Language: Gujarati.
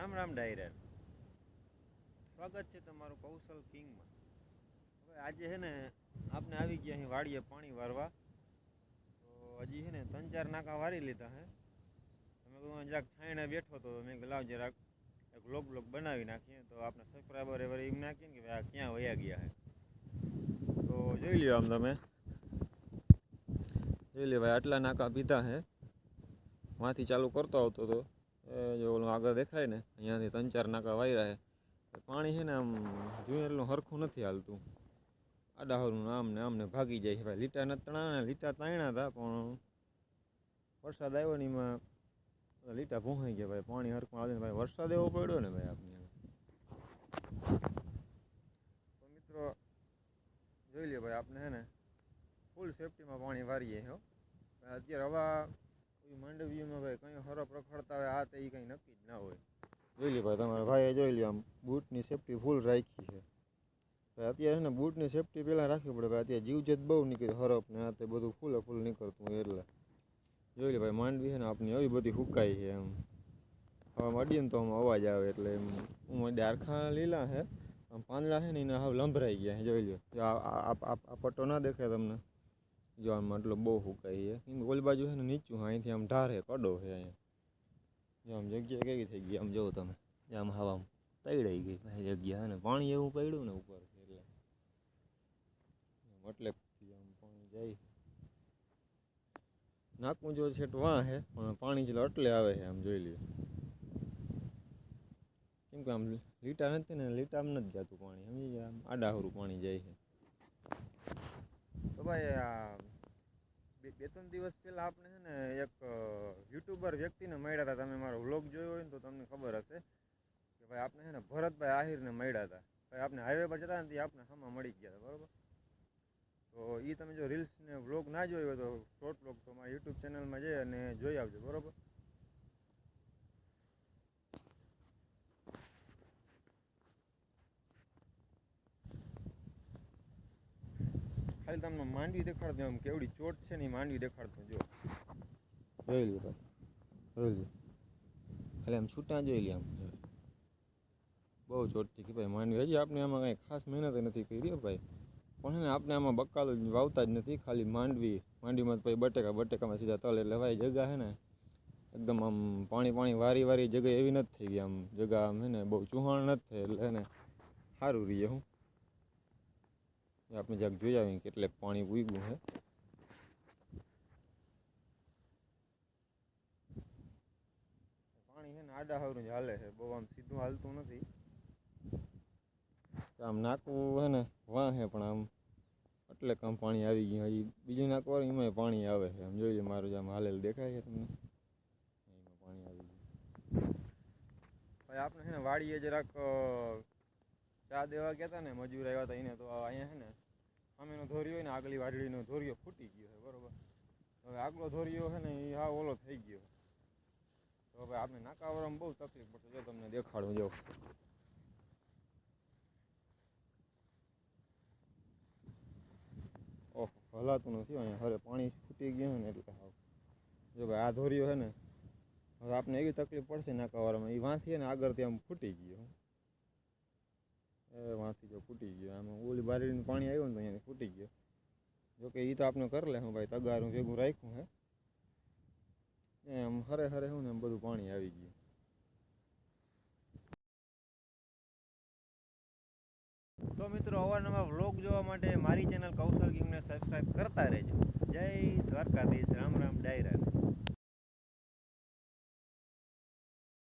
રામ રામ ડાયરા, સ્વાગત છે તમારું કૌશલ કિંગમાં. હવે આજે છે ને આપણે આવી ગયા અહીં વાડીએ પાણી વારવા. તો હજી છે ને 3-4 નાકા વારી લીધા હે. તમે કહું જરાક છાંયણે બેઠો તો મેં લાવ જરાક એક બ્લોગ બનાવી નાખીએ તો આપણે સબસ્ક્રાઈબર એவர் એમ નાખીએ ને કે ભાઈ આ ક્યાં વયા ગયા હે. તો જોઈ લ્યો આમ તમે જોઈ લ્યો ભાઈ, આટલા નાકા પીધા હે. માંથી ચાલુ કરતો આવતો હતો જો ઓલું આગળ દેખાય ને અહીંયાથી 3-4 નાકા વાયરા છે. પાણી છે ને આમ જોઈએ એટલું સરખું નથી હાલતું, આડાહરું આમને ભાગી જાય છે ભાઈ. લીટા નથી તણાણા ને લીટા તાણ્યા હતા પણ વરસાદ આવ્યો ને એમાં લીટા ભૂંસાઈ ગયા ભાઈ. પાણી હરખું આવે ને ભાઈ, વરસાદ એવો પડ્યો ને ભાઈ આપણે. તો મિત્રો જોઈ લ્યો ભાઈ, આપણે છે ને ફૂલ સેફટીમાં પાણી વારીએ હો. અત્યારે હવા માંડવીમાં ભાઈ કંઈ હરફ રખડતા હોય આ તે એ કંઈ નક્કી જ ના હોય. જોઈ લ્યો ભાઈ, તમારા ભાઈએ જોઈ લ્યો આમ બૂટની સેફટી ફૂલ રાખી છે ભાઈ. અત્યારે છે ને બૂટની સેફટી પહેલાં રાખવી પડે ભાઈ. અત્યારે જીવજત બહુ નીકળે, હરફ ને આ તે બધું ફૂલ નીકળતું હોય એટલે જોઈ લે ભાઈ. માંડવી છે ને આપણી આવી બધી હુકાઈ છે એમ. હવા અડીએ ને તો આમ અવાજ આવે એટલે એમ ડારખા લીલા છે, આમ પાંદડા છે ને એને હાવ લંભરાઈ ગયા છે. જોઈ લો આ પટ્ટો ના દેખાય તમને, જો આમ મતલબ બહુ હુકાઈ છે. એમ ઓલી બાજુ છે ને નીચું, અહીંથી આમ ઢાર છે, કડો છે અહીંયા. જો આમ જગ્યા કેવી થઈ ગઈ આમ જોવો તમે, આમ હવા તૈડાઈ ગઈ ભાઈ જગ્યા. અને પાણી એવું પડ્યું ને ઉપર એટલે આમ પાણી જાય. નાકું જો છેટ વાં છે પણ પાણી જેટલા એટલે આવે છે આમ જોઈ લ્યો. કેમ કે આમ લીટા નથી ને, લીટા આમ નથી જતું પાણી, સમજી આમ આડાહરું પાણી જાય છે. તો ભાઈ આ 2-3 દિવસ પહેલાં આપણે છે ને એક યુટ્યુબર વ્યક્તિને મળ્યા હતા. તમે મારો વ્લોગ જોયો હોય ને તો તમને ખબર હશે કે ભાઈ આપણે છે ને ભરતભાઈ આહિરને મળ્યા હતા ભાઈ. આપણે હાઈવે પર જતા ને આપણે સામા મળી ગયા હતા બરાબર. તો એ તમે જો રીલ્સ ને વ્લોગ ના જોયો હોય તો શોર્ટ વ્લોગ તો મારા યુટ્યુબ ચેનલમાં જઈ અને જોઈ આવજો બરાબર. ખાલી તમને માંડવી દેખાડતો આમ કેવડી ચોટ છે ને એ માંડવી દેખાડતો જો જોઈ લ્યો ભાઈ. જોઈ લ્યો ખાલી આમ છૂટા જોઈ લે આમ બહુ ચોટથી કે ભાઈ માંડવી. હજી આપણે આમાં કાંઈ ખાસ મહેનત નથી કરી ભાઈ, પણ છે ને આપણે આમાં બકાલો વાવતા જ નથી. ખાલી માંડવીમાં પછી બટેકામાં સીધા તલ એટલે ભાઈ જગા છે ને એકદમ આમ પાણી વારી જગ્યા એવી નથી થઈ ગઈ. આમ જગા આમ છે ને બહુ ચૂહાણ નથી થઈ એટલે છે ને સારું રહીએ. હું આપણે જ્યાંક જોઈ આવીએ કેટલેક પાણી ઉગ્યું છે. પાણી છે ને આડાહરું જ હાલે છે, બહુ આમ સીધું હાલતું નથી. આમ નાકું છે ને વાં છે પણ આમ એટલે કામ પાણી આવી ગયું. હજી બીજું નાકું આવે એમાં પાણી આવે છે. આમ જોઈએ મારું જે આમ હાલેલ દેખાય છે તમને, એમાં પાણી આવી ગયું ભાઈ. આપણે છે ને વાડીએ જરાક ચા દેવા ગયા હતા ને, મજૂર આવ્યા હતા એને. તો અહીંયા છે ને સામેનો ધોરિયો હોય ને આગલી વાડળીનો ધોરિયો ફૂટી ગયો છે બરાબર. હવે આગલો ધોરિયો છે ને એ હા ઓલો થઈ ગયો. તો હવે આપણે નાકાવાળામાં બહુ તકલીફ પડશે. જો તમને દેખાડું, જો ઓહ હલાતું નથી અહીંયા. હવે પાણી ફૂટી ગયું ને એટલે હાવ જો ભાઈ આ ધોરિયો છે ને હવે આપણે એવી તકલીફ પડશે નાકાવાળામાં. એ વાંથી ને આગળથી આમ ફૂટી ગયો, એ વાંથી જો ફૂટી ગયો. આમાં ઓલી બારીનું પાણી આવ્યું ને તો અહીંયા ફૂટી ગયો. જોકે એ તો આપણે કરી લે હું ભાઈ, તગારું ભેગું રાખ્યું હે એમ હરે હું ને એમ બધું પાણી આવી ગયું. તો મિત્રો અવારનવાર વ્લોગ જોવા માટે મારી ચેનલ કૌશલ કિંગને સબસ્ક્રાઈબ કરતા રહેજો. જય દ્વારકાધીશ. રામ રામ.